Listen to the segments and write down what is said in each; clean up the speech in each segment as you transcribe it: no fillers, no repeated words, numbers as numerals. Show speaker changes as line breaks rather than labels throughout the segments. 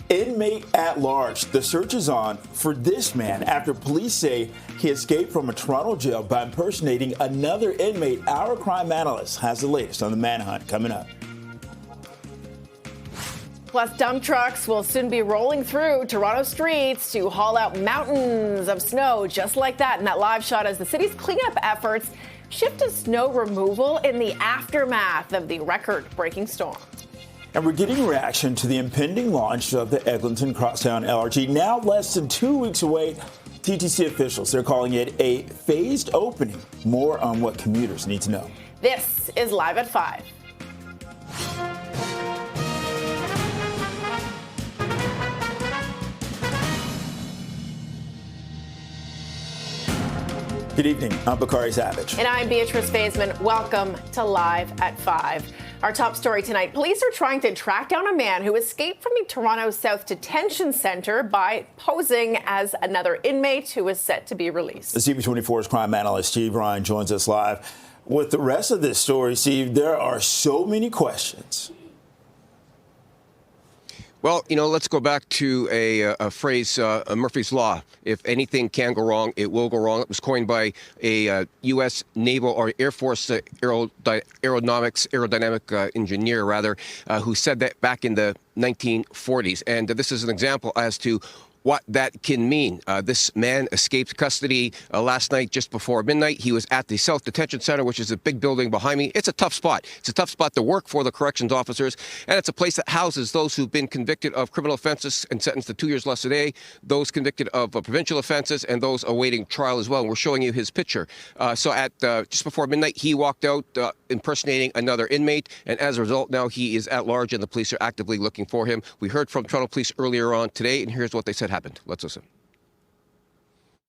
Inmate at large. The search is on for this man after police say he escaped from a Toronto jail by impersonating another inmate. Our crime analyst has the latest on the manhunt coming up.
Plus, dump trucks will soon be rolling through Toronto streets to haul out mountains of snow just like that. In that live shot as the city's cleanup efforts shift to snow removal in the aftermath of the record-breaking storm.
And we're getting a reaction to the impending launch of the Eglinton Crosstown LRT. Now less than 2 weeks away, TTC officials, they're calling it a phased opening. More on what commuters need to know.
This is Live at 5.
Good evening. I'm Bakari Savage.
And I'm Beatrice Faisman. Welcome to Live at 5. Our top story tonight, police are trying to track down a man who escaped from the Toronto South Detention Centre by posing as another inmate who is set to be released. The
CP24's crime analyst Steve Ryan joins us live. With the rest of this story, Steve, there are so many questions.
Well, let's go back to a phrase, Murphy's Law. If anything can go wrong, it will go wrong. It was coined by a U.S. Naval or Air Force aerodynamic engineer, who said that back in the 1940s. And this is an example as to what that can mean. This man escaped custody last night just before midnight. He was at the South Detention Center, which is a big building behind me. It's a tough spot. It's a tough spot to work for the corrections officers, and it's a place that houses those who've been convicted of criminal offenses and sentenced to 2 years less a day, those convicted of provincial offenses, and those awaiting trial as well. And we're showing you his picture. So at just before midnight, he walked out impersonating another inmate, and as a result, now he is at large, and the police are actively looking for him. We heard from Toronto Police earlier on today, and here's what they said happened. Let's listen.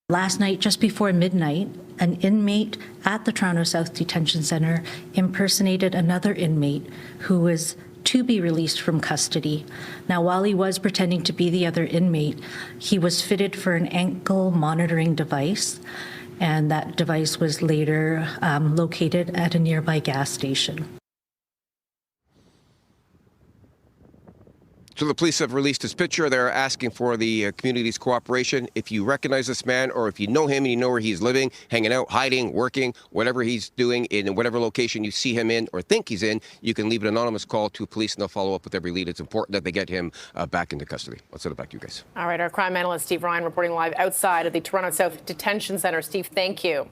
Last night, just before midnight, an inmate at the Toronto South Detention Centre impersonated another inmate who was to be released from custody. Now, while he was pretending to be the other inmate, he was fitted for an ankle monitoring device, and that device was later located at a nearby gas station.
So the police have released his picture. They're asking for the community's cooperation. If you recognize this man, or if you know him and you know where he's living, hanging out, hiding, working, whatever he's doing in whatever location you see him in or think he's in, you can leave an anonymous call to police and they'll follow up with every lead. It's important that they get him back into custody. Let's send it back to you guys.
All right, our crime analyst Steve Ryan reporting live outside of the Toronto South Detention Centre. Steve, thank you.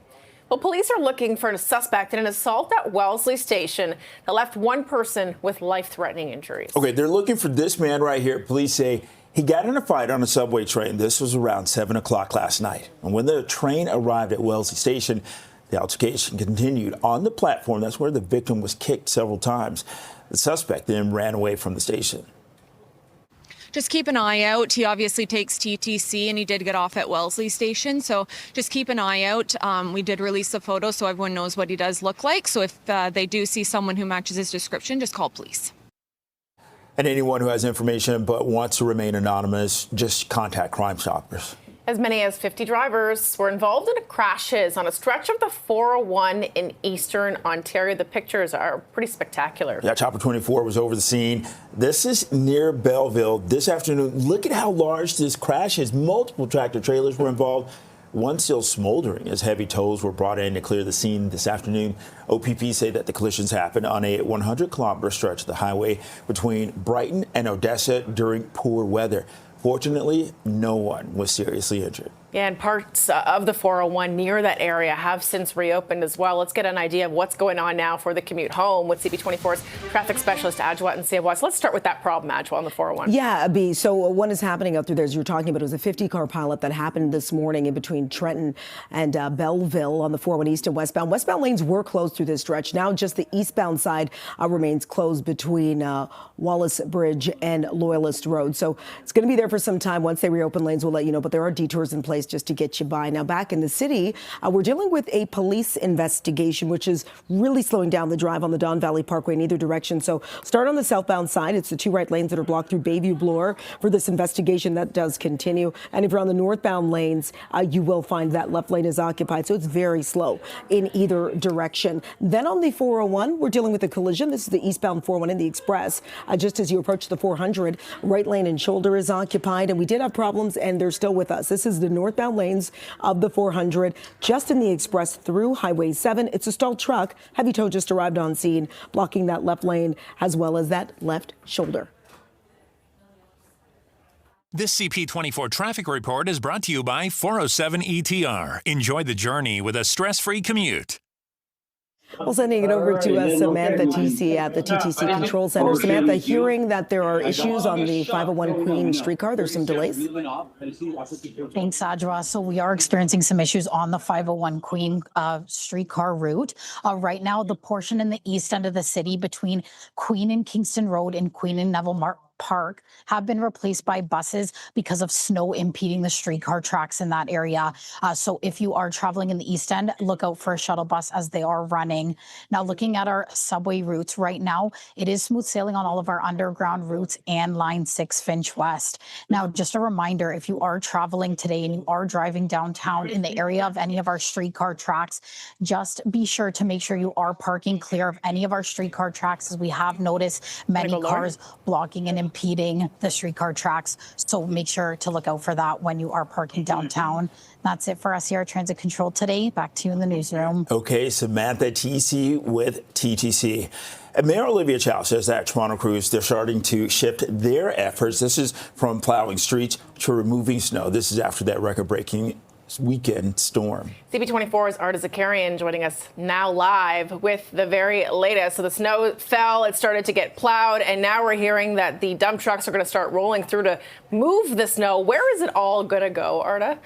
Well, police are looking for a suspect in an assault at Wellesley Station that left one person with life-threatening injuries.
Okay, they're looking for this man right here. Police say he got in a fight on a subway train. This was around 7 o'clock last night. And when the train arrived at Wellesley Station, the altercation continued on the platform. That's where the victim was kicked several times. The suspect then ran away from the station.
Just keep an eye out. He obviously takes TTC, and he did get off at Wellesley Station. So just keep an eye out. We did release a photo so everyone knows what he does look like. So if they do see someone who matches his description, just call police.
And anyone who has information but wants to remain anonymous, just contact Crime Stoppers.
As many as 50 drivers were involved in crashes on a stretch of the 401 in eastern Ontario. The pictures are pretty spectacular.
Yeah, Chopper 24 was over the scene. This is near Belleville this afternoon. Look at how large this crash is. Multiple tractor trailers were involved. One still smoldering as heavy tows were brought in to clear the scene this afternoon. OPP say that the collisions happened on a 100-kilometer stretch of the highway between Brighton and Odessa during poor weather. Fortunately, no one was seriously injured.
Yeah, and parts of the 401 near that area have since reopened as well. Let's get an idea of what's going on now for the commute home with CP24's traffic specialist Adjoa and Siawaz. Let's start with that problem, Adjoa, on the 401.
Yeah, Abby. So what is happening out through there, as you were talking about, it was a 50-car pileup that happened this morning in between Trenton and Belleville on the 401 east and westbound. Westbound lanes were closed through this stretch. Now just the eastbound side remains closed between Wallace Bridge and Loyalist Road. So it's going to be there for some time. Once they reopen lanes, we'll let you know. But there are detours in place nice just to get you by. Now, back in the city, we're dealing with a police investigation, which is really slowing down the drive on the Don Valley Parkway in either direction. So start on the southbound side. It's the two right lanes that are blocked through Bayview Bloor for this investigation. That does continue. And if you're on the northbound lanes, you will find that left lane is occupied. So it's very slow in either direction. Then on the 401, we're dealing with a collision. This is the eastbound 401 in the Express. Just as you approach the 400, right lane and shoulder is occupied. And we did have problems, and they're still with us. This is the northbound lanes of the 400, just in the Express through Highway 7. It's a stalled truck. Heavy tow just arrived on scene, blocking that left lane as well as that left shoulder.
This CP24 traffic report is brought to you by 407 ETR. Enjoy the journey with a stress-free commute.
Well, sending it over to Samantha TC at the TTC Control Center. Samantha, hearing that there are issues on the 501 Queen streetcar, there's some delays.
Thanks, Adra. So we are experiencing some issues on the 501 Queen streetcar route. Right now, the portion in the east end of the city between Queen and Kingston Road and Queen and Neville Park have been replaced by buses because of snow impeding the streetcar tracks in that area. So if you are traveling in the east end, look out for a shuttle bus as they are running. Now, looking at our subway routes right now, it is smooth sailing on all of our underground routes and Line 6 Finch West. Now, just a reminder, if you are traveling today and you are driving downtown in the area of any of our streetcar tracks, just be sure to make sure you are parking clear of any of our streetcar tracks, as we have noticed many cars blocking and impeding the streetcar tracks. So make sure to look out for that when you are parking downtown. That's it for us here at Transit Control today. Back to you in the newsroom.
Okay, Samantha TC with TTC. And Mayor Olivia Chow says that Toronto crews, they're starting to shift their efforts. This is from plowing streets to removing snow. This is after that record-breaking weekend storm.
CP24's Arda Zakarian joining us now live with the very latest. So the snow fell, it started to get plowed, and now we're hearing that the dump trucks are going to start rolling through to move the snow. Where is it all going to go, Arda?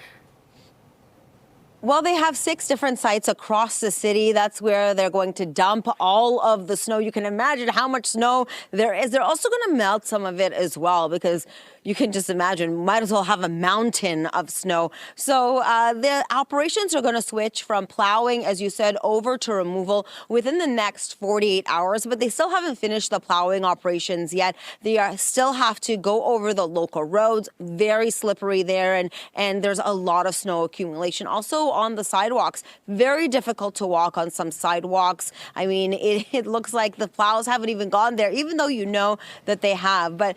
Well, they have 6 different sites across the city. That's where they're going to dump all of the snow. You can imagine how much snow there is. They're also going to melt some of it as well, because you can just imagine, might as well have a mountain of snow. So the operations are going to switch from plowing, as you said, over to removal within the next 48 hours. But they still haven't finished the plowing operations yet. They still have to go over the local roads, very slippery there. And there's a lot of snow accumulation. Also on the sidewalks, very difficult to walk on some sidewalks. I mean, it looks like the plows haven't even gone there, even though you know that they have. But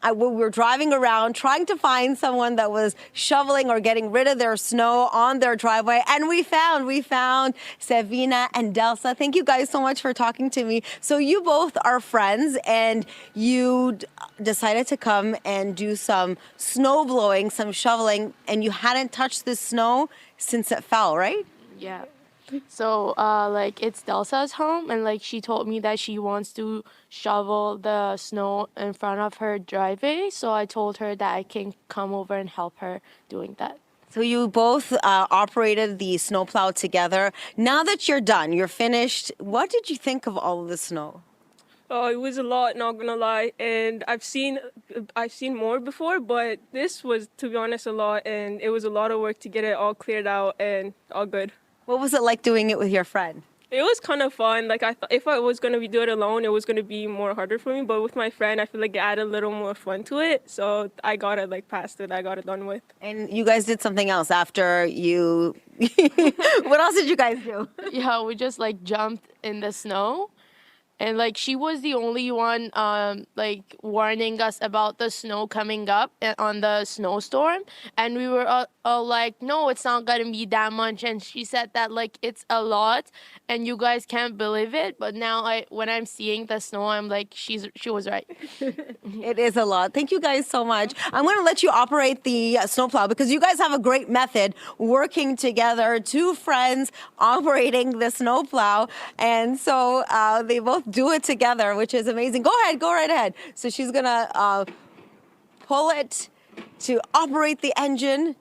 we were driving around trying to find someone that was shoveling or getting rid of their snow on their driveway. And we found Savina and Delsa. Thank you guys so much for talking to me. So you both are friends, and you decided to come and do some snow blowing, some shoveling, and you hadn't touched this snow since it fell, right?
Yeah. So, it's Delsa's home, and, she told me that she wants to shovel the snow in front of her driveway. So I told her that I can come over and help her doing that.
So you both operated the snowplow together. Now that you're done, you're finished, what did you think of all of the snow?
Oh, it was a lot, not gonna lie. And I've seen more before, but this was, to be honest, a lot. And it was a lot of work to get it all cleared out and all good.
What was it like doing it with your friend?
It was kind of fun. I thought if I was going to do it alone, it was going to be more harder for me. But with my friend, I feel like it added a little more fun to it. So I got it past it. I got it done with.
And you guys did something else after you... What else did you guys do?
Yeah, we just jumped in the snow. And she was the only one warning us about the snow coming up on the snowstorm. And we were all like, no, it's not going to be that much. And she said that it's a lot and you guys can't believe it. But now when I'm seeing the snow, I'm like, she was right.
It is a lot. Thank you guys so much. I'm going to let you operate the snowplow because you guys have a great method working together. 2 friends operating the snowplow. And so they both do it together, which is amazing. Go right ahead. So she's gonna pull it to operate the engine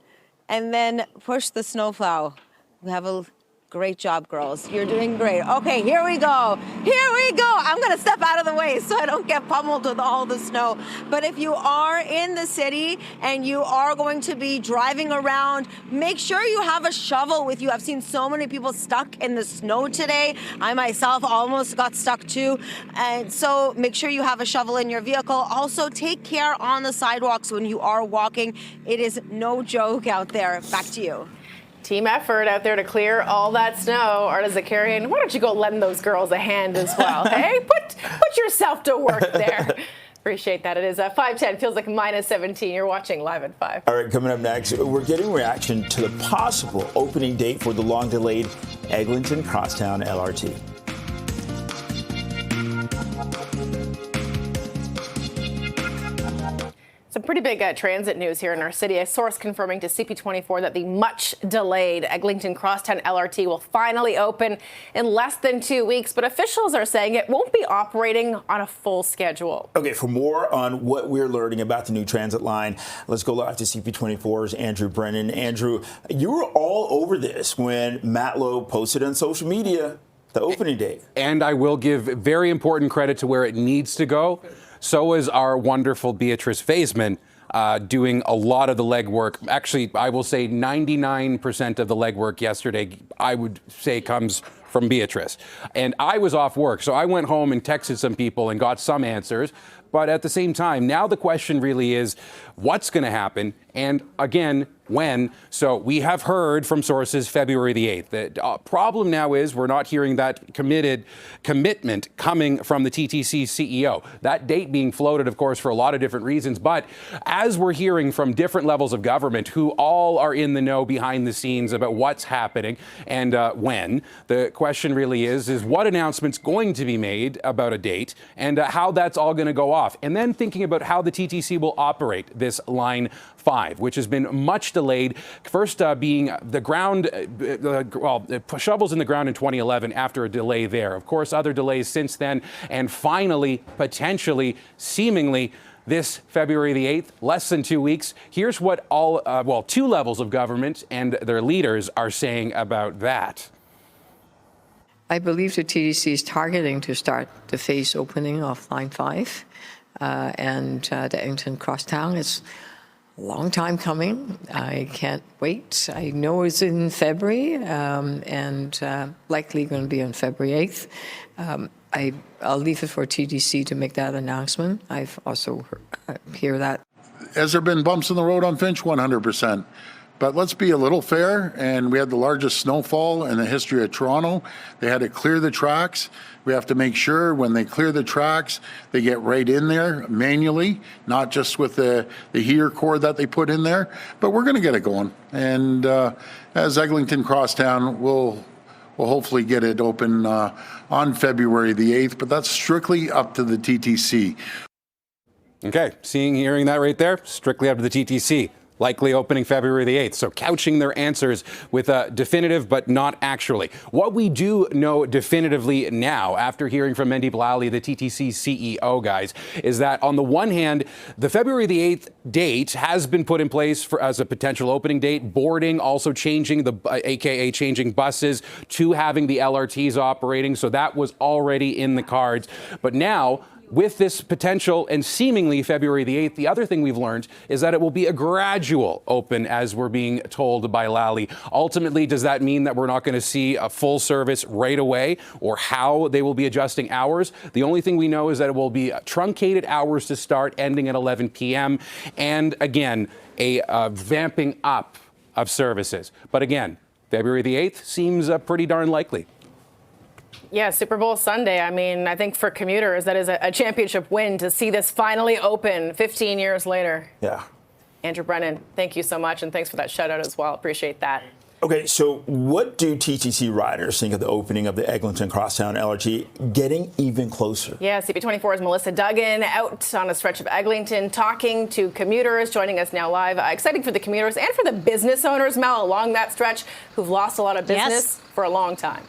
and then push the snowplow. We have a Great job, girls. You're doing great. Okay, here we go. Here we go. I'm going to step out of the way so I don't get pummeled with all the snow. But if you are in the city and you are going to be driving around, make sure you have a shovel with you. I've seen so many people stuck in the snow today. I myself almost got stuck too. And so make sure you have a shovel in your vehicle. Also, take care on the sidewalks when you are walking. It is no joke out there. Back to you.
Team effort out there to clear all that snow. Arta Zakarian, why don't you go lend those girls a hand as well? Hey, put yourself to work there. Appreciate that. It is 5:10. Feels like minus 17. You're watching Live at 5.
All right, coming up next, we're getting reaction to the possible opening date for the long-delayed Eglinton Crosstown LRT.
Some pretty big transit news here in our city. A source confirming to CP24 that the much-delayed Eglinton Crosstown LRT will finally open in less than 2 weeks, but officials are saying it won't be operating on a full schedule.
Okay, for more on what we're learning about the new transit line, let's go live to CP24's Andrew Brennan. Andrew, you were all over this when Matt Lowe posted on social media the opening date.
And I will give very important credit to where it needs to go. So is our wonderful Beatrice Faisman doing a lot of the legwork. Actually, I will say 99% of the legwork yesterday, I would say, comes from Beatrice. And I was off work, so I went home and texted some people and got some answers. But at the same time, now the question really is what's going to happen, and again, when. So we have heard from sources February the 8th. The problem now is we're not hearing that commitment coming from the TTC CEO. That date being floated, of course, for a lot of different reasons. But as we're hearing from different levels of government who all are in the know behind the scenes about what's happening and when, the question really is what announcement's going to be made about a date and how that's all going to go off. And then thinking about how the TTC will operate this Line 5, which has been much delayed. First being the ground, shovels in the ground in 2011 after a delay there. Of course, other delays since then. And finally, potentially, seemingly, this February the 8th, less than 2 weeks. Here's what two levels of government and their leaders are saying about that.
I believe the TTC is targeting to start the phase opening of Line 5 and the Eglinton Crosstown. It's a long time coming. I can't wait. I know it's in February and likely going to be on February 8th. I'll leave it for TTC to make that announcement. I've also hear that.
Has there been bumps in the road on Finch? 100%. But let's be a little fair, and we had the largest snowfall in the history of Toronto. They had to clear the tracks. We have to make sure when they clear the tracks, they get right in there manually, not just with the heater core that they put in there. But we're going to get it going. And as Eglinton Crosstown, we'll hopefully get it open on February the 8th, but that's strictly up to the TTC.
Okay, hearing that right there, strictly up to the TTC. Likely opening February the 8th. So couching their answers with a definitive, but not actually. What we do know definitively now, after hearing from Mandy Blally, the TTC CEO, guys, is that on the one hand, the February the 8th date has been put in place as a potential opening date. Boarding also changing, aka changing buses to having the LRTs operating. So that was already in the cards. But now, with this potential and seemingly February the 8th, the other thing we've learned is that it will be a gradual open, as we're being told by Lally. Ultimately, does that mean that we're not going to see a full service right away, or how they will be adjusting hours? The only thing we know is that it will be truncated hours to start, ending at 11 p.m. And again, a vamping up of services. But again, February the 8th seems pretty darn likely.
Yeah, Super Bowl Sunday. I mean, I think for commuters, that is a championship win to see this finally open 15 years later.
Yeah.
Andrew Brennan, thank you so much, and thanks for that shout out as well. Appreciate that.
Okay, so what do TTC riders think of the opening of the Eglinton Crosstown LRT getting even closer?
Yeah, CP24's Melissa Duggan out on a stretch of Eglinton talking to commuters, joining us now live. Exciting for the commuters and for the business owners, Mel, along that stretch who've lost a lot of business for a long time.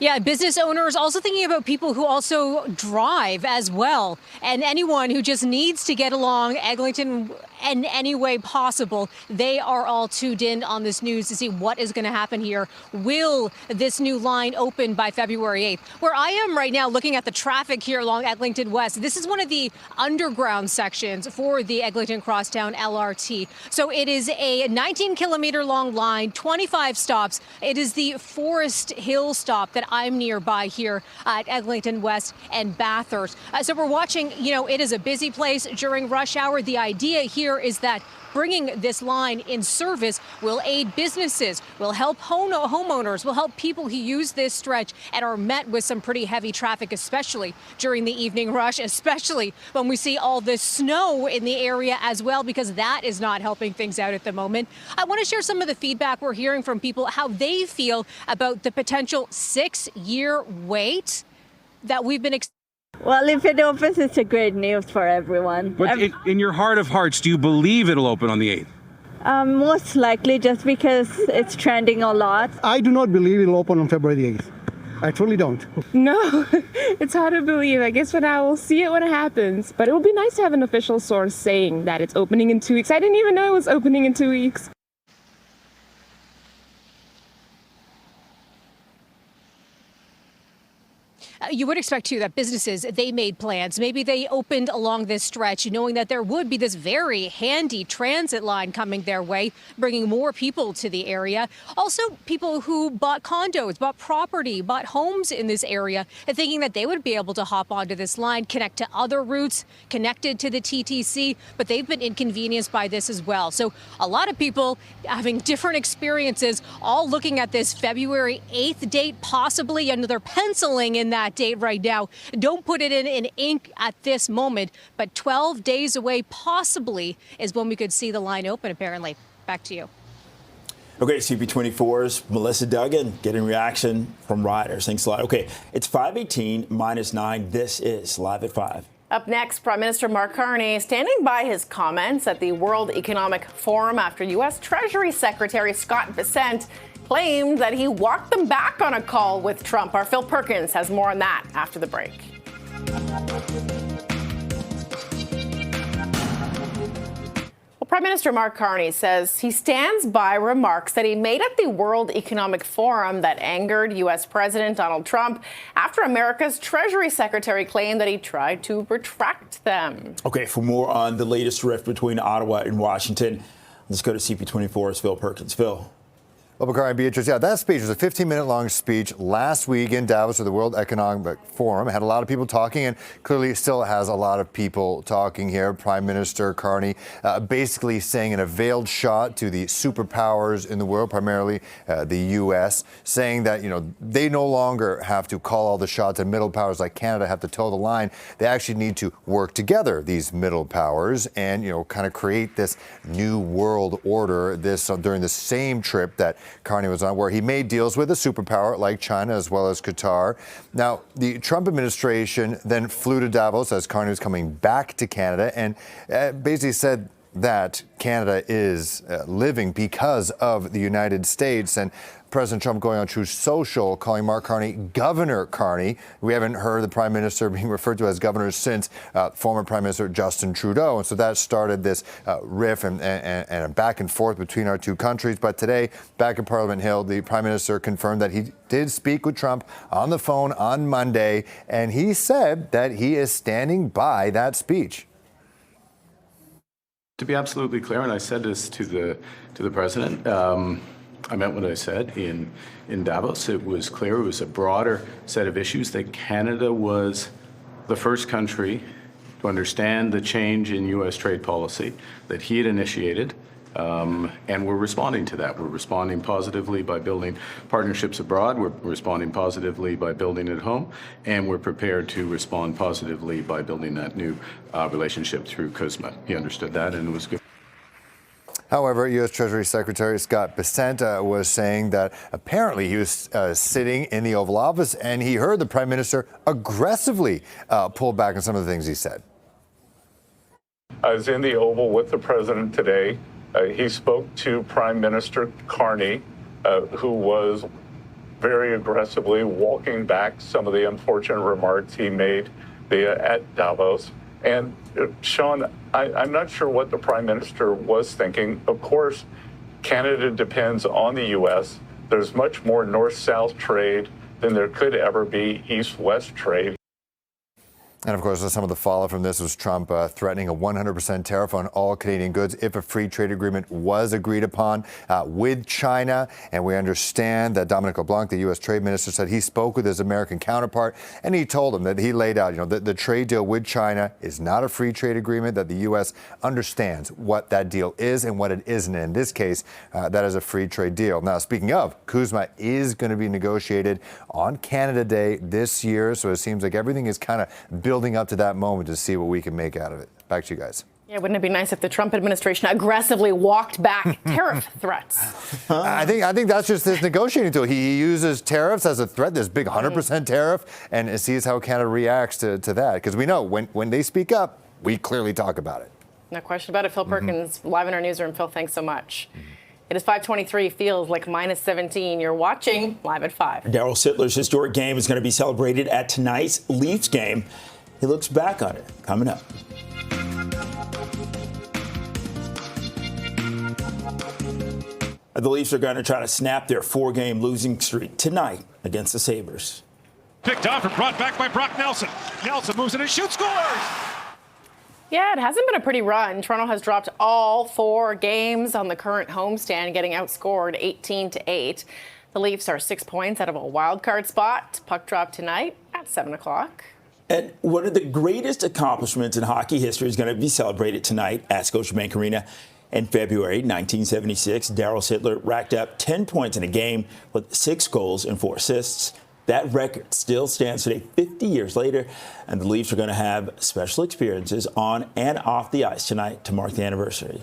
Yeah, business owners also thinking about people who also drive as well. And anyone who just needs to get along Eglinton in any way possible, they are all tuned in on this news to see what is going to happen here. Will this new line open by February 8th? Where I am right now looking at the traffic here along Eglinton West, this is one of the underground sections for the Eglinton Crosstown LRT. So it is a 19-kilometer long line, 25 stops. It is the Forest Hill stop that I'm nearby here at Eglinton West and Bathurst. So we're watching, it is a busy place during rush hour. The idea here is that bringing this line in service will aid businesses, will help homeowners, will help people who use this stretch and are met with some pretty heavy traffic, especially during the evening rush, especially when we see all this snow in the area as well, because that is not helping things out at the moment. I want to share some of the feedback we're hearing from people, how they feel about the potential 6-year wait that we've been experiencing.
Well, if it opens, it's a great news for everyone.
But in your heart of hearts, do you believe it'll open on the 8th?
Most likely, just because it's trending a lot.
I do not believe it'll open on February the 8th. I truly don't.
No, it's hard to believe. I guess I will see it when it happens. But it would be nice to have an official source saying that it's opening in 2 weeks. I didn't even know it was opening in 2 weeks.
You would expect, too, that businesses, they made plans. Maybe they opened along this stretch, knowing that there would be this very handy transit line coming their way, bringing more people to the area. Also, people who bought condos, bought property, bought homes in this area, and thinking that they would be able to hop onto this line, connect to other routes, connected to the TTC, but they've been inconvenienced by this as well. So a lot of people having different experiences, all looking at this February 8th date, possibly, and they're penciling in that date right now. Don't put it in ink at this moment, but 12 days away possibly is when we could see the line open, apparently. Back to you.
Okay, CP24's Melissa Duggan getting reaction from riders. Thanks a lot. Okay, it's 5:18 -9. This is Live at 5.
Up next, Prime Minister Mark Carney standing by his comments at the World Economic Forum after U.S. Treasury Secretary Scott Bessent claimed that he walked them back on a call with Trump. Our Phil Perkins has more on that after the break. Well, Prime Minister Mark Carney says he stands by remarks that he made at the World Economic Forum that angered U.S. President Donald Trump after America's Treasury Secretary claimed that he tried to retract them.
Okay, for more on the latest rift between Ottawa and Washington, let's go to CP24's Phil Perkins. Phil.
Well, Bakari and Beatrice, that speech was a 15-minute-long speech last week in Davos at the World Economic Forum. It had a lot of people talking, and clearly still has a lot of people talking here. Prime Minister Carney basically saying in a veiled shot to the superpowers in the world, primarily the U.S., saying that, they no longer have to call all the shots, and middle powers like Canada have to toe the line. They actually need to work together, these middle powers, and, kind of create this new world order. This during the same trip that Carney was on, where he made deals with a superpower like China as well as Qatar. Now, the Trump administration then flew to Davos as Carney was coming back to Canada and basically said that Canada is living because of the United States. And President Trump going on Truth Social, calling Mark Carney Governor Carney. We haven't heard the Prime Minister being referred to as governor since former Prime Minister Justin Trudeau. And so that started this riff and a back and forth between our two countries. But today, back in Parliament Hill, the Prime Minister confirmed that he did speak with Trump on the phone on Monday. And he said that he is standing by that speech.
To be absolutely clear, and I said this to the president, I meant what I said in Davos. It was clear, it was a broader set of issues, that Canada was the first country to understand the change in U.S. trade policy that he had initiated, and we're responding to that. We're responding positively by building partnerships abroad. We're responding positively by building at home, and we're prepared to respond positively by building that new relationship through CUSMA. He understood that, and it was good.
However, U.S. Treasury Secretary Scott Bessent was saying that apparently he was sitting in the Oval Office and he heard the Prime Minister aggressively pull back on some of the things he said.
I was in the Oval with the President today. He spoke to Prime Minister Carney, who was very aggressively walking back some of the unfortunate remarks he made at Davos. And Sean, I'm not sure what the Prime Minister was thinking. Of course, Canada depends on the U.S. There's much more north-south trade than there could ever be east-west trade.
And of course, some of the fallout from this was Trump threatening a 100% tariff on all Canadian goods if a free trade agreement was agreed upon with China. And we understand that Dominic LeBlanc, the U.S. Trade Minister, said he spoke with his American counterpart and he told him that he laid out, the trade deal with China is not a free trade agreement, that the U.S. understands what that deal is and what it isn't. In this case, that is a free trade deal. Now, speaking of, CUSMA is going to be negotiated on Canada Day this year. So it seems like everything is kind of building up to that moment to see what we can make out of it. Back to you guys.
Yeah, wouldn't it be nice if the Trump administration aggressively walked back tariff threats?
I think that's just his negotiating tool. He uses tariffs as a threat, this big 100% tariff, and sees how Canada reacts to that. Because we know when they speak up, we clearly talk about it.
No question about it. Phil Perkins, live in our newsroom. Phil, thanks so much. It is 5:23, feels like minus 17. You're watching Live at 5.
Daryl Sittler's historic game is going to be celebrated at tonight's Leafs game. He looks back on it coming up. The Leafs are going to try to snap their 4-game losing streak tonight against the Sabres.
Picked off and brought back by Brock Nelson. Nelson moves in and shoots, scores!
Yeah, it hasn't been a pretty run. Toronto has dropped all 4 games on the current homestand, getting outscored 18-8. The Leafs are 6 points out of a wild card spot. Puck drop tonight at 7 o'clock.
And one of the greatest accomplishments in hockey history is going to be celebrated tonight at Scotiabank Arena. In February 1976, Daryl Sittler racked up 10 points in a game with 6 goals and 4 assists. That record still stands today, 50 years later, and the Leafs are going to have special experiences on and off the ice tonight to mark the anniversary.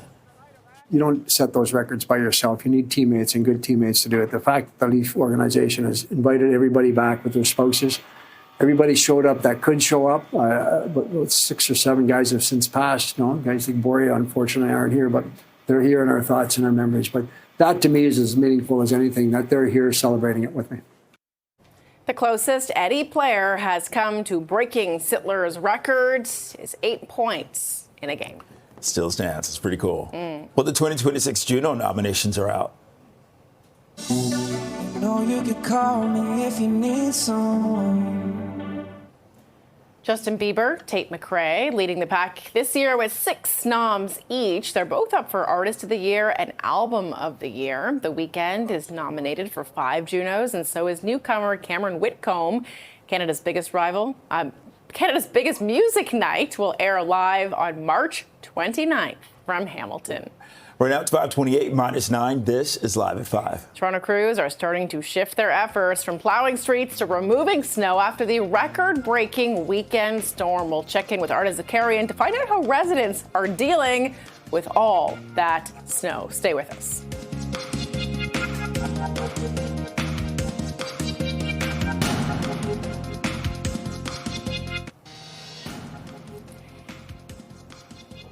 You don't set those records by yourself. You need teammates and good teammates to do it. The fact that the Leaf organization has invited everybody back with their spouses, everybody showed up that could show up, but 6 or 7 guys have since passed. Guys like Boria, unfortunately, aren't here, but they're here in our thoughts and our memories. But that, to me, is as meaningful as anything, that they're here celebrating it with me.
The closest any player has come to breaking Sittler's record is 8 points in a game.
Still stands. It's pretty cool. Well, the 2026 Juno nominations are out.
You know you can call me if you need someone.
Justin Bieber, Tate McRae leading the pack this year with 6 noms each. They're both up for Artist of the Year and Album of the Year. The Weeknd is nominated for 5 Junos, and so is newcomer Cameron Whitcomb. Canada's biggest music night will air live on March 29th from Hamilton.
Right now it's 5:28 minus 9. This is Live at 5.
Toronto crews are starting to shift their efforts from plowing streets to removing snow after the record-breaking weekend storm. We'll check in with Arda Zakarian to find out how residents are dealing with all that snow. Stay with us.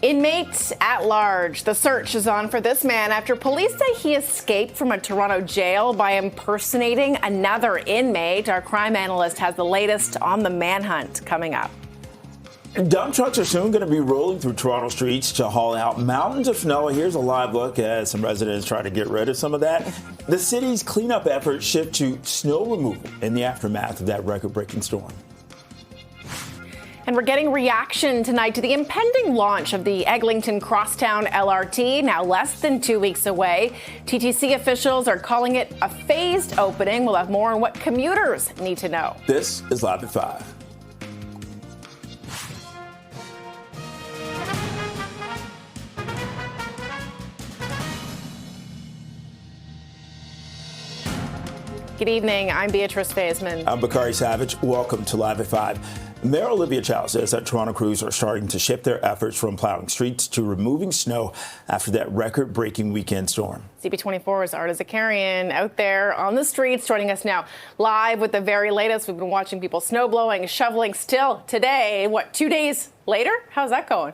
Inmate at large. The search is on for this man after police say he escaped from a Toronto jail by impersonating another inmate. Our crime analyst has the latest on the manhunt coming up.
Dump trucks are soon going to be rolling through Toronto streets to haul out mountains of snow. Here's a live look as some residents try to get rid of some of that. The city's cleanup efforts shift to snow removal in the aftermath of that record-breaking storm.
And we're getting reaction tonight to the impending launch of the Eglinton Crosstown LRT, now less than 2 weeks away. TTC officials are calling it a phased opening. We'll have more on what commuters need to know.
This is Live at 5.
Good evening. I'm Beatrice Faisman.
I'm Bakari Savage. Welcome to Live at 5. Mayor Olivia Chow says that Toronto crews are starting to shift their efforts from plowing streets to removing snow after that record-breaking weekend storm.
CP24's Arda Zakarian out there on the streets, joining us now live with the very latest. We've been watching people snowblowing, shoveling still today. 2 days later? How's that going?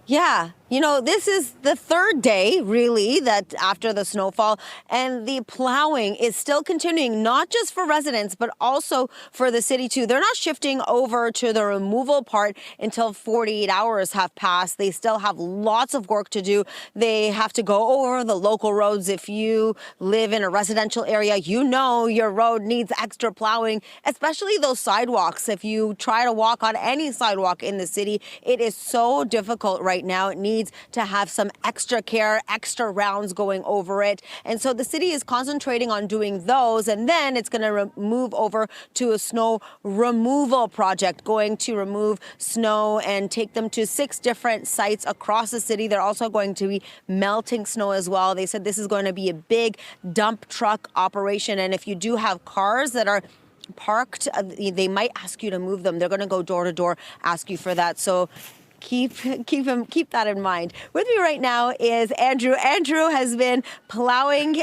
Yeah, You know, this is the third day, really, that after the snowfall, and the plowing is still continuing, not just for residents, but also for the city, too. They're not shifting over to the removal part until 48 hours have passed. They still have lots of work to do. They have to go over the local roads. If you live in a residential area, you know your road needs extra plowing, especially those sidewalks. If you try to walk on any sidewalk in the city, it is so difficult right now. It needs to have some extra care, extra rounds going over it. And so the city is concentrating on doing those, and then it's going to move over to a snow removal project, going to remove snow and take them to 6 different sites across the city. They're also going to be melting snow as well. They said this is going to be a big dump truck operation, and if you do have cars that are parked, they might ask you to move them. They're going to go door to door, ask you for that. So keep that in mind. With me right now is Andrew. Andrew has been plowing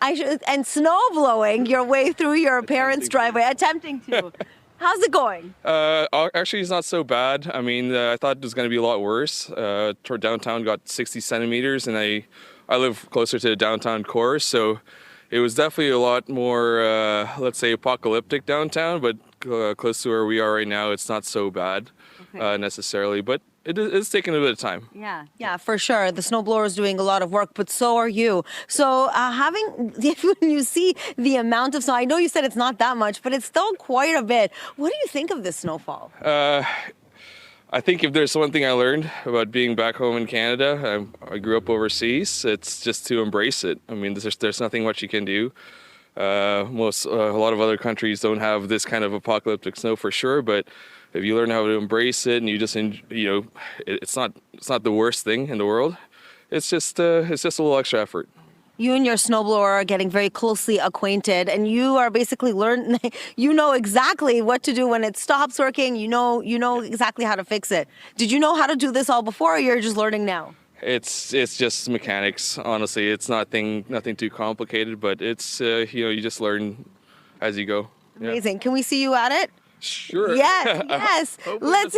and snow blowing your way through your parents' driveway, attempting to. How's it going?
Actually, it's not so bad. I mean, I thought it was going to be a lot worse. Toward downtown got 60 centimeters, and I live closer to the downtown core, so it was definitely a lot more, let's say, apocalyptic downtown, but close to where we are right now, it's not so bad necessarily, but it's taking a bit of time.
Yeah, for sure. The snowblower is doing a lot of work, but so are you. So when you see the amount of snow, I know you said it's not that much, but it's still quite a bit. What do you think of this snowfall?
I think if there's one thing I learned about being back home in Canada, I grew up overseas, it's just to embrace it. I mean, there's nothing much you can do. A lot of other countries don't have this kind of apocalyptic snow for sure, but if you learn how to embrace it and you just, it's not the worst thing in the world. It's just a little extra effort.
You and your snowblower are getting very closely acquainted, and you are basically you know exactly what to do when it stops working. You know exactly how to fix it. Did you know how to do this all before, or you're just learning now?
It's just mechanics, honestly. It's nothing too complicated, but it's you just learn as you go.
Amazing. Yeah. Can we see you at it?
Sure.
Yes. Let's.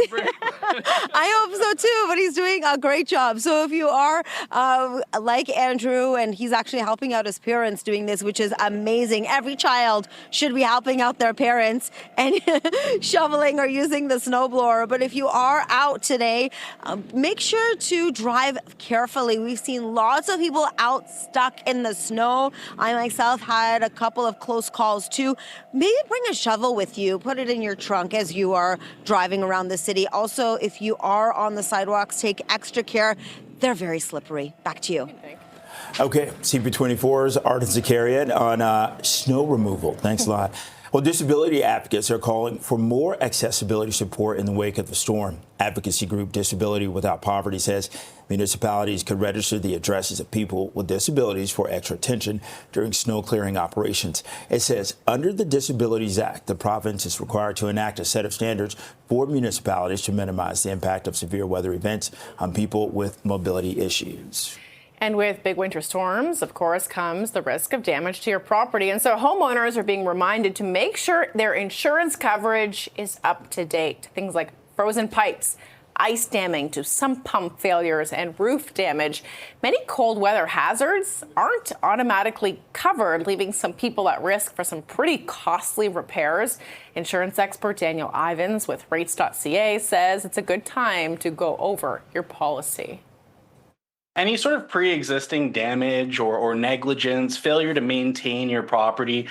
I hope so too, but he's doing a great job. So if you are like Andrew, and he's actually helping out his parents doing this, which is amazing. Every child should be helping out their parents and shoveling or using the snowblower. But if you are out today, make sure to drive carefully. We've seen lots of people out stuck in the snow. I myself had a couple of close calls too. Maybe bring a shovel with you. Put it in your trunk as you are driving around the city. Also, if you are on the sidewalks, take extra care. They're very slippery. Back to you.
Okay, CP24's Arden Zakarian on snow removal. Thanks a lot. Well, disability advocates are calling for more accessibility support in the wake of the storm. Advocacy group Disability Without Poverty says municipalities could register the addresses of people with disabilities for extra attention during snow clearing operations. It says under the Disabilities Act, the province is required to enact a set of standards for municipalities to minimize the impact of severe weather events on people with mobility issues.
And with big winter storms, of course, comes the risk of damage to your property. And so homeowners are being reminded to make sure their insurance coverage is up to date. Things like frozen pipes, ice damming to sump pump failures, and roof damage. Many cold weather hazards aren't automatically covered, leaving some people at risk for some pretty costly repairs. Insurance expert Daniel Ivins with rates.ca says it's a good time to go over your policy.
Any sort of pre-existing damage or negligence, failure to maintain your property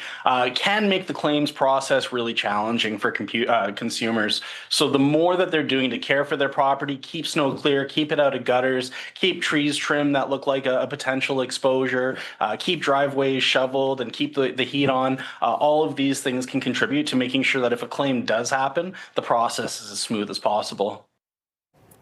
can make the claims process really challenging for consumers. So the more that they're doing to care for their property, keep snow clear, keep it out of gutters, keep trees trimmed that look like a potential exposure, keep driveways shoveled, and keep the heat on, all of these things can contribute to making sure that if a claim does happen, the process is as smooth as possible.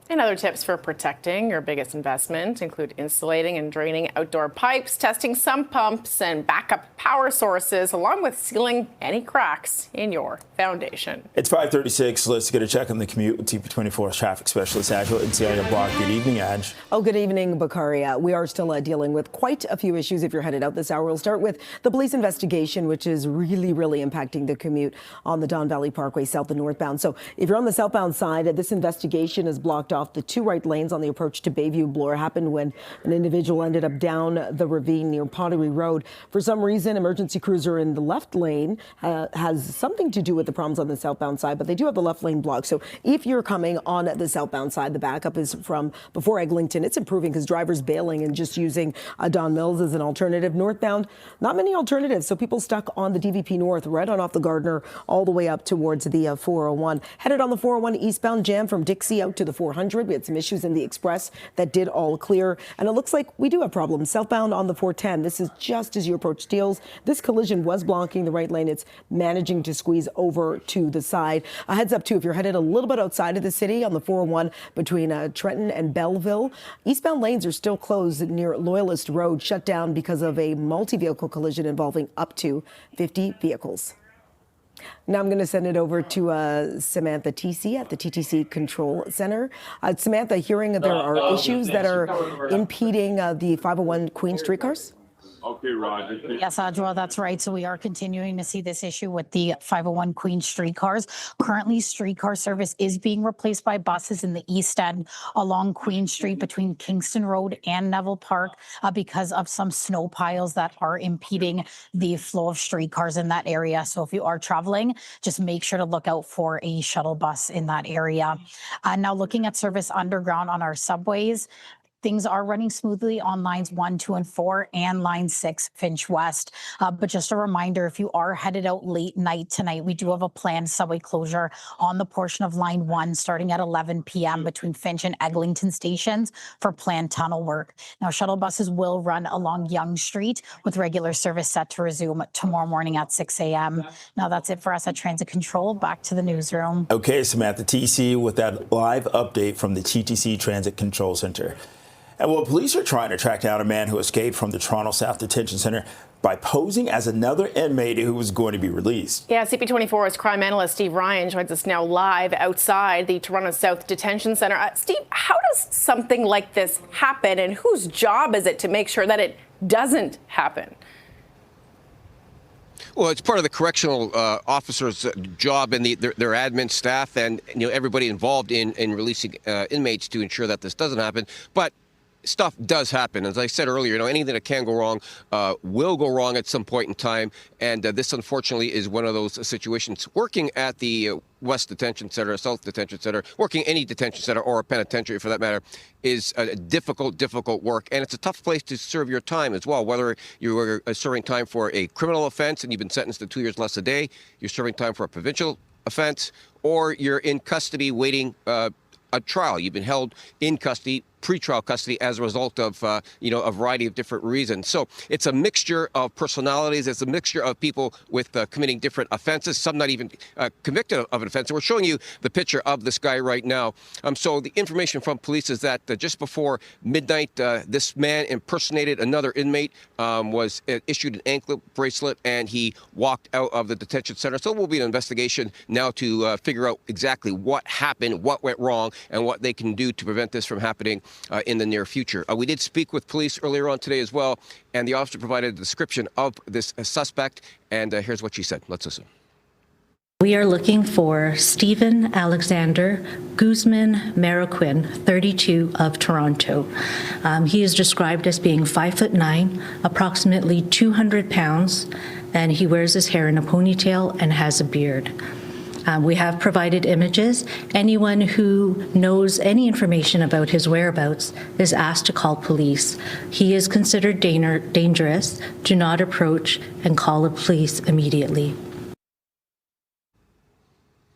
And other tips for protecting your biggest investment include insulating and draining outdoor pipes, testing sump pumps and backup power sources, along with sealing any cracks in your foundation.
It's 5:36. Let's get a check on the commute with CP24's traffic specialist, Adjo in Seattle Block. Good evening, Adj.
Oh, good evening, Bakari. We are still dealing with quite a few issues if you're headed out this hour. We'll start with the police investigation, which is really impacting the commute on the Don Valley Parkway, south and northbound. So if you're on the southbound side, this investigation is blocked off off. The two right lanes on the approach to Bayview Bloor happened when an individual ended up down the ravine near Pottery Road. For some reason, emergency crews are in the left lane. Has something to do with the problems on the southbound side, but they do have the left lane blocked. So if you're coming on the southbound side, the backup is from before Eglinton. It's improving because drivers bailing and just using Don Mills as an alternative. Northbound, not many alternatives. So people stuck on the DVP North, right on off the Gardner, all the way up towards the 401. Headed on the 401 eastbound, jam from Dixie out to the 400. We had some issues in the Express that did all clear. And it looks like we do have problems southbound on the 410. This is just as you approach Steeles. This collision was blocking the right lane. It's managing to squeeze over to the side. A heads up, too, if you're headed a little bit outside of the city on the 401 between Trenton and Belleville, eastbound lanes are still closed near Loyalist Road, shut down because of a multi-vehicle collision involving up to 50 vehicles. Now I'm going to send it over to Samantha TC at the TTC Control Center. Samantha, hearing there are issues that are impeding the 501 Queen streetcars?
Okay, Roger.
Yes, Adjoa, that's right. So we are continuing to see this issue with the 501 Queen streetcars. Currently, streetcar service is being replaced by buses in the east end along Queen Street between Kingston Road and Neville Park because of some snow piles that are impeding the flow of streetcars in that area. So if you are traveling, just make sure to look out for a shuttle bus in that area. Now looking at service underground on our subways, things are running smoothly on lines 1, 2, and 4 and line 6 Finch West. But just a reminder, if you are headed out late night tonight, we do have a planned subway closure on the portion of line 1 starting at 11 p.m. between Finch and Eglinton stations for planned tunnel work. Now, shuttle buses will run along Yonge Street with regular service set to resume tomorrow morning at 6 a.m. Now, that's it for us at Transit Control. Back to the newsroom.
Okay, Samantha TC with that live update from the TTC Transit Control Center. And well, police are trying to track down a man who escaped from the Toronto South Detention Center by posing as another inmate who was going to be released.
Yeah, CP24's crime analyst Steve Ryan joins us now live outside the Toronto South Detention Center. Steve, how does something like this happen, and whose job is it to make sure that it doesn't happen?
Well, it's part of the correctional officer's job and their admin staff and everybody involved in releasing inmates to ensure that this doesn't happen. But stuff does happen. As I said earlier, anything that can go wrong will go wrong at some point in time. And this, unfortunately, is one of those situations. Working at the West Detention Center, South Detention Center, working any detention center or a penitentiary for that matter, is a difficult work. And it's a tough place to serve your time as well, whether you are serving time for a criminal offense and you've been sentenced to 2 years less a day, you're serving time for a provincial offense, or you're in custody waiting a trial. You've been held in custody, pretrial custody, as a result of, a variety of different reasons. So it's a mixture of personalities. It's a mixture of people with committing different offenses, some not even convicted of an offense. And we're showing you the picture of this guy right now. So the information from police is that just before midnight, this man impersonated another inmate, was issued an anklet bracelet, and he walked out of the detention center. So there will be an investigation now to figure out exactly what happened, what went wrong, and what they can do to prevent this from happening in the near future. We did speak with police earlier on today as well, and the officer provided a description of this suspect, and here's what she said. Let's listen.
We are looking for Stephen Alexander Guzman Mariquin, 32, of Toronto. He is described as being 5'9", approximately 200 pounds, and he wears his hair in a ponytail and has a beard. We have provided images. Anyone who knows any information about his whereabouts is asked to call police. He is considered dangerous. Do not approach and call the police immediately.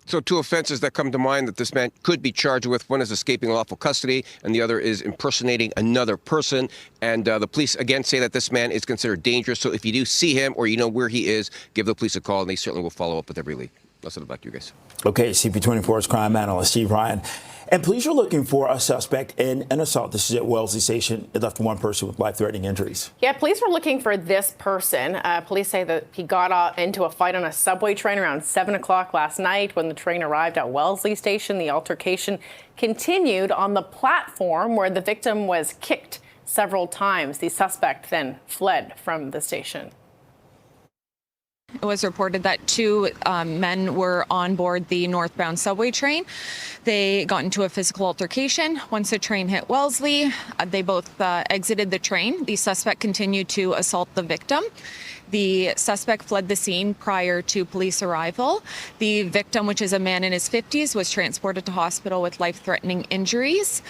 So 2 offenses that come to mind that this man could be charged with. One is escaping lawful custody, and the other is impersonating another person. And the police, again, say that this man is considered dangerous. So if you do see him or you know where he is, give the police a call, and they certainly will follow up with every lead. Let's send it back to you guys.
Okay, CP24's crime analyst Steve Ryan. And police are looking for a suspect in an assault. This is at Wellesley Station. It left one person with life-threatening injuries.
Yeah, police were looking for this person. Police say that he got into a fight on a subway train around 7 o'clock last night. When the train arrived at Wellesley Station, the altercation continued on the platform where the victim was kicked several times. The suspect then fled from the station.
It was reported that two men were on board the northbound subway train. They got into a physical altercation. Once the train hit Wellesley, they both exited the train. The suspect continued to assault the victim. The suspect fled the scene prior to police arrival. The victim, which is a man in his 50s, was transported to hospital with life-threatening injuries.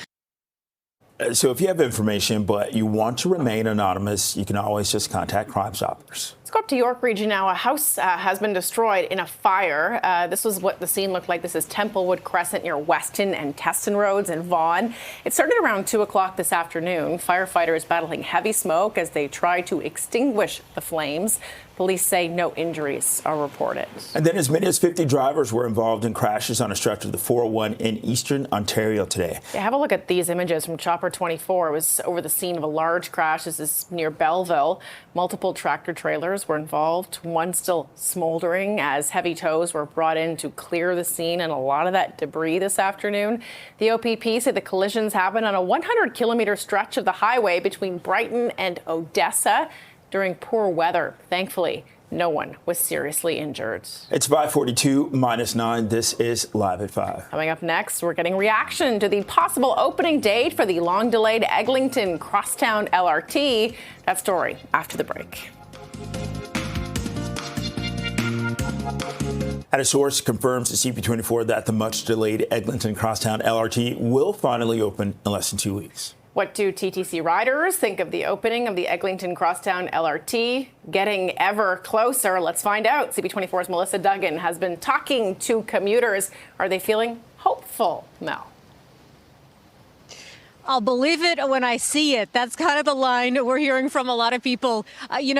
So if you have information but you want to remain anonymous, you can always just contact Crime Stoppers.
Let's go up to York Region now. A house has been destroyed in a fire. This was what the scene looked like. This is Templewood Crescent near Weston and Teston Roads in Vaughan. It started around 2 o'clock this afternoon. Firefighters battling heavy smoke as they try to extinguish the flames. Police say no injuries are reported.
And then as many as 50 drivers were involved in crashes on a stretch of the 401 in eastern Ontario today.
Yeah, have a look at these images from Chopper 24. It was over the scene of a large crash. This is near Belleville. Multiple tractor trailers were involved, one still smoldering as heavy tows were brought in to clear the scene and a lot of that debris this afternoon. The OPP said the collisions happened on a 100-kilometer stretch of the highway between Brighton and Odessa during poor weather. Thankfully, no one was seriously injured.
It's 5:42 -9. This is Live at 5.
Coming up next, we're getting reaction to the possible opening date for the long-delayed Eglinton Crosstown LRT. That story after the break.
And a source confirms to CP24 that the much-delayed Eglinton Crosstown LRT will finally open in less than 2 weeks.
What do TTC riders think of the opening of the Eglinton Crosstown LRT? Getting ever closer. Let's find out. CP24's Melissa Duggan has been talking to commuters. Are they feeling hopeful, Mel?
I'll believe it when I see it. That's kind of the line we're hearing from a lot of people. We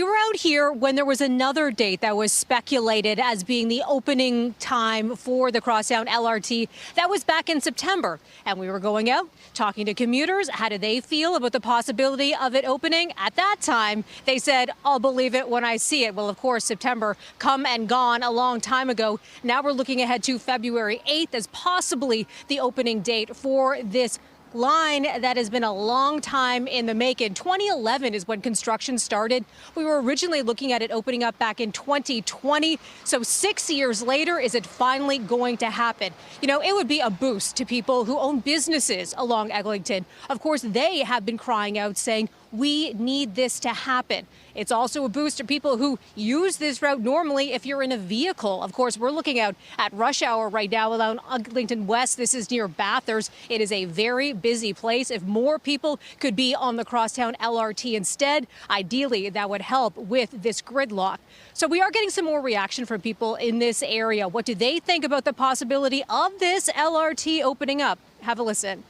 were out here when there was another date that was speculated as being the opening time for the Crosstown LRT. That was back in September. And we were going out, talking to commuters. How do they feel about the possibility of it opening? At that time, they said, I'll believe it when I see it. Well, of course, September come and gone a long time ago. Now we're looking ahead to February 8th as possibly the opening date for this line that has been a long time in the making. 2011 is when construction started. We were originally looking at it opening up back in 2020. So 6 years later, is it finally going to happen? It would be a boost to people who own businesses along Eglinton. Of course, they have been crying out saying, we need this to happen. It's also a boost to people who use this route normally if you're in a vehicle. Of course, we're looking out at rush hour right now along Eglinton West. This is near Bathurst. It is a very busy place. If more people could be on the Crosstown LRT instead, ideally that would help with this gridlock. So we are getting some more reaction from people in this area. What do they think about the possibility of this LRT opening up? Have a listen.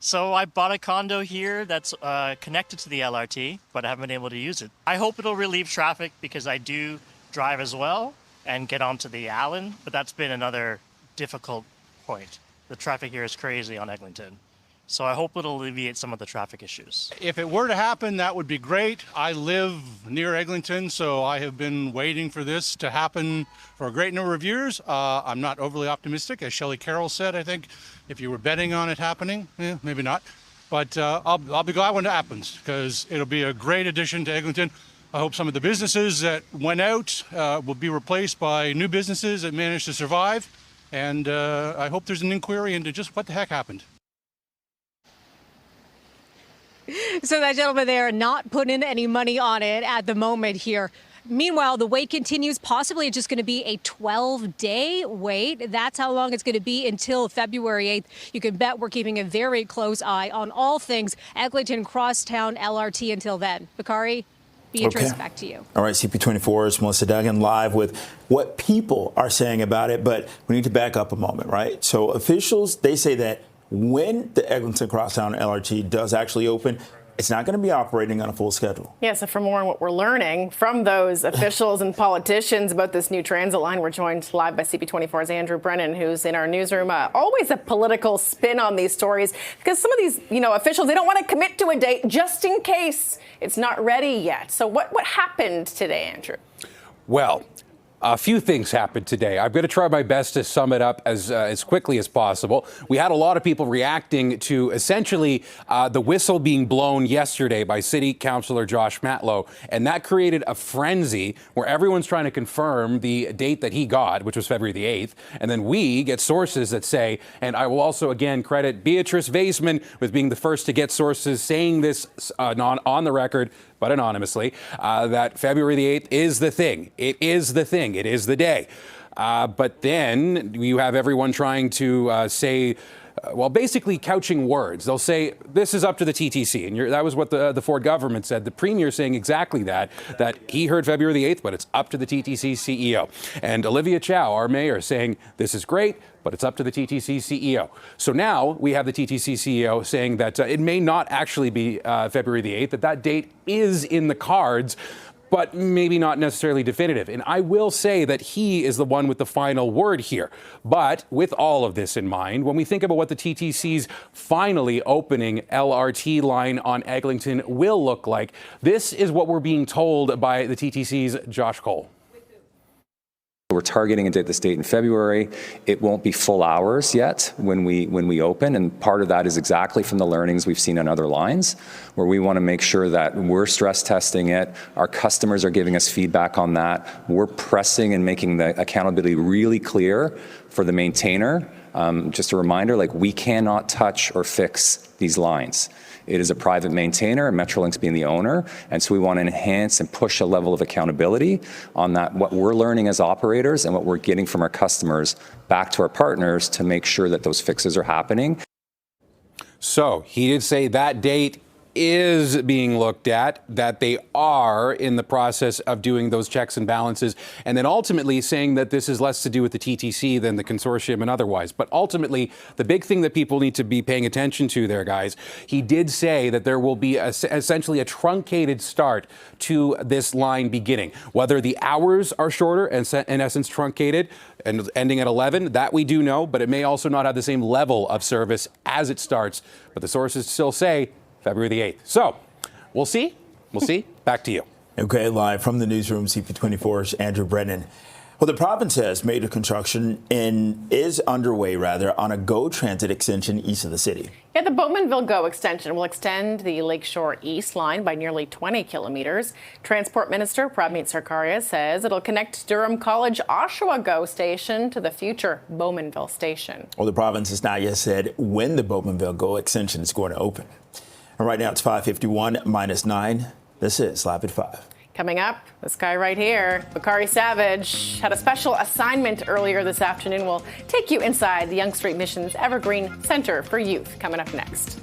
So I bought a condo here that's connected to the LRT, but I haven't been able to use it. I hope it'll relieve traffic because I do drive as well and get onto the Allen, but that's been another difficult point. The traffic here is crazy on Eglinton. So I hope it'll alleviate some of the traffic issues.
If it were to happen, that would be great. I live near Eglinton, so I have been waiting for this to happen for a great number of years. I'm not overly optimistic. As Shelley Carroll said, I think if you were betting on it happening, maybe not. But I'll be glad when it happens because it'll be a great addition to Eglinton. I hope some of the businesses that went out will be replaced by new businesses that managed to survive. And I hope there's an inquiry into just what the heck happened.
So that gentleman there not putting any money on it at the moment here. Meanwhile, the wait continues. Possibly it's just going to be a 12-day wait. That's how long it's going to be until February 8th. You can bet we're keeping a very close eye on all things Eglinton Crosstown LRT until then. Bakari, Beatrice, back to you.
All right, CP24's Melissa Duggan live with what people are saying about it, but we need to back up a moment, right? So officials, they say that when the Eglinton Crosstown LRT does actually open, it's not going to be operating on a full schedule.
Yeah, so for more on what we're learning from those officials and politicians about this new transit line, we're joined live by CP24's Andrew Brennan, who's in our newsroom. Always a political spin on these stories because some of these, officials, they don't want to commit to a date just in case it's not ready yet. So what happened today, Andrew?
Well, A few things happened today. I'm going to try my best to sum it up as quickly as possible. We had a lot of people reacting to essentially the whistle being blown yesterday by City Councillor Josh Matlow, and that created a frenzy where everyone's trying to confirm the date that he got, which was February the 8th, and then we get sources that say, and I will also again credit Beatrice Vaisman with being the first to get sources saying this on the record, but anonymously, that February the 8th is the thing. It is the thing. It is the day. But then you have everyone trying to say, well, basically couching words. They'll say, this is up to the TTC. And that was what the Ford government said. The Premier saying exactly that he heard February the 8th, but it's up to the TTC CEO. And Olivia Chow, our mayor, saying, this is great, but it's up to the TTC CEO. So now we have the TTC CEO saying that it may not actually be February the 8th, that date is in the cards, but maybe not necessarily definitive. And I will say that he is the one with the final word here. But with all of this in mind, when we think about what the TTC's finally opening LRT line on Eglinton will look like, this is what we're being told by the TTC's Josh Cole.
We're targeting this date in February. It won't be full hours yet when we open, and part of that is exactly from the learnings we've seen on other lines, where we want to make sure that we're stress testing it. Our customers are giving us feedback on that. We're pressing and making the accountability really clear for the maintainer. Just a reminder, we cannot touch or fix these lines. It is a private maintainer, and Metrolinx being the owner, and so we want to enhance and push a level of accountability on that, what we're learning as operators and what we're getting from our customers back to our partners to make sure that those fixes are happening.
So he did say that date is being looked at, that they are in the process of doing those checks and balances, and then ultimately saying that this is less to do with the TTC than the consortium and otherwise. But ultimately, the big thing that people need to be paying attention to there, guys, he did say that there will be essentially a truncated start to this line beginning. Whether the hours are shorter and in essence truncated and ending at 11, that we do know, but it may also not have the same level of service as it starts. But the sources still say February the 8th. So we'll see. We'll see. Back to you.
Okay, live from the newsroom, CP24's Andrew Brennan. Well, the province has made a construction and is underway, on a GO Transit extension east of the city.
Yeah, the Bowmanville GO extension will extend the Lakeshore East line by nearly 20 kilometers. Transport Minister Prabmeet Sarkaria says it'll connect Durham College Oshawa GO station to the future Bowmanville station.
Well, the province has not yet said when the Bowmanville GO extension is going to open. And right now it's 5:51 minus 9. This is Live at 5.
Coming up, this guy right here, Bakari Savage, had a special assignment earlier this afternoon. We'll take you inside the Yonge Street Mission's Evergreen Center for Youth. Coming up next.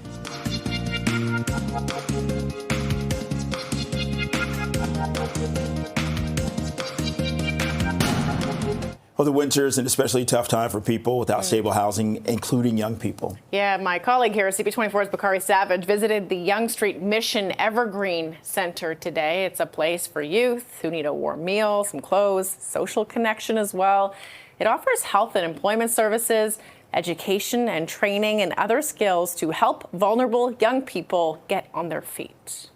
Well, the winter is an especially tough time for people without stable housing, including young people.
Yeah, my colleague here, CP24's Bakari Savage, visited the Yonge Street Mission Evergreen Center today. It's a place for youth who need a warm meal, some clothes, social connection as well. It offers health and employment services, education and training, and other skills to help vulnerable young people get on their feet.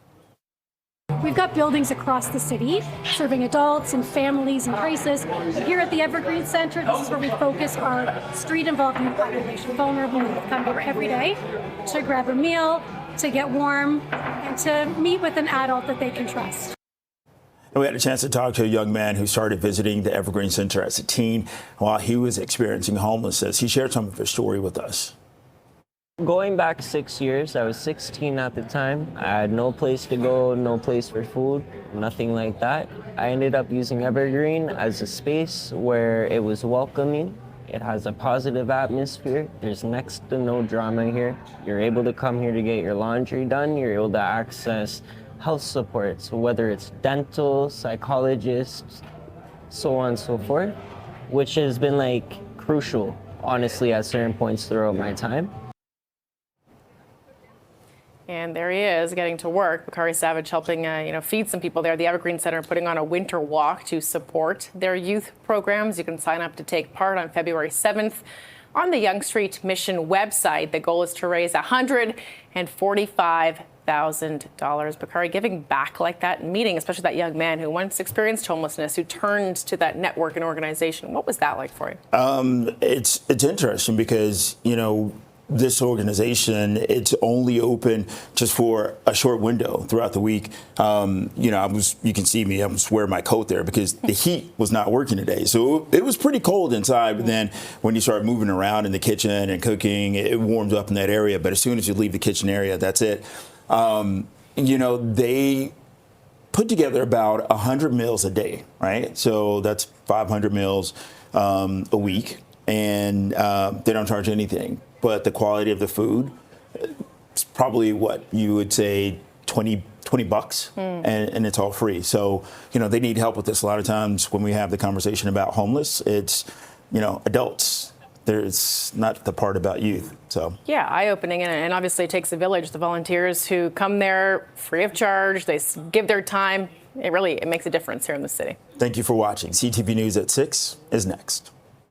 We've got buildings across the city serving adults and families in crisis. Here at the Evergreen Center, this is where we focus our street-involved youth population, vulnerable youth come here every day to grab a meal, to get warm, and to meet with an adult that they can trust.
And we had a chance to talk to a young man who started visiting the Evergreen Center as a teen while he was experiencing homelessness. He shared some of his story with us.
Going back 6 years, I was 16 at the time. I had no place to go, no place for food, nothing like that. I ended up using Evergreen as a space where it was welcoming. It has a positive atmosphere. There's next to no drama here. You're able to come here to get your laundry done. You're able to access health supports, whether it's dental, psychologists, so on and so forth, which has been crucial, honestly, at certain points throughout my time.
And there he is, getting to work. Bakari Savage helping, feed some people there. The Evergreen Center putting on a winter walk to support their youth programs. You can sign up to take part on February 7th on the Yonge Street Mission website. The goal is to raise $145 Bakari, giving back like that, meeting especially that young man who once experienced homelessness, who turned to that network and organization. What was that like for you?
It's interesting because, this organization, it's only open just for a short window throughout the week. You can see me, I'm just wearing my coat there because the heat was not working today. So it was pretty cold inside, but then when you start moving around in the kitchen and cooking, it warms up in that area. But as soon as you leave the kitchen area, that's it. They put together about 100 meals a day, right? So that's 500 meals a week, and they don't charge anything. But the quality of the food, it's probably what you would say $20 and it's all free. So, they need help with this. A lot of times when we have the conversation about homeless, it's, adults. There's not the part about youth. So
yeah, eye-opening, and obviously it takes a village. The volunteers who come there free of charge, they give their time. It makes a difference here in the city.
Thank you for watching. CTV News at 6 is next.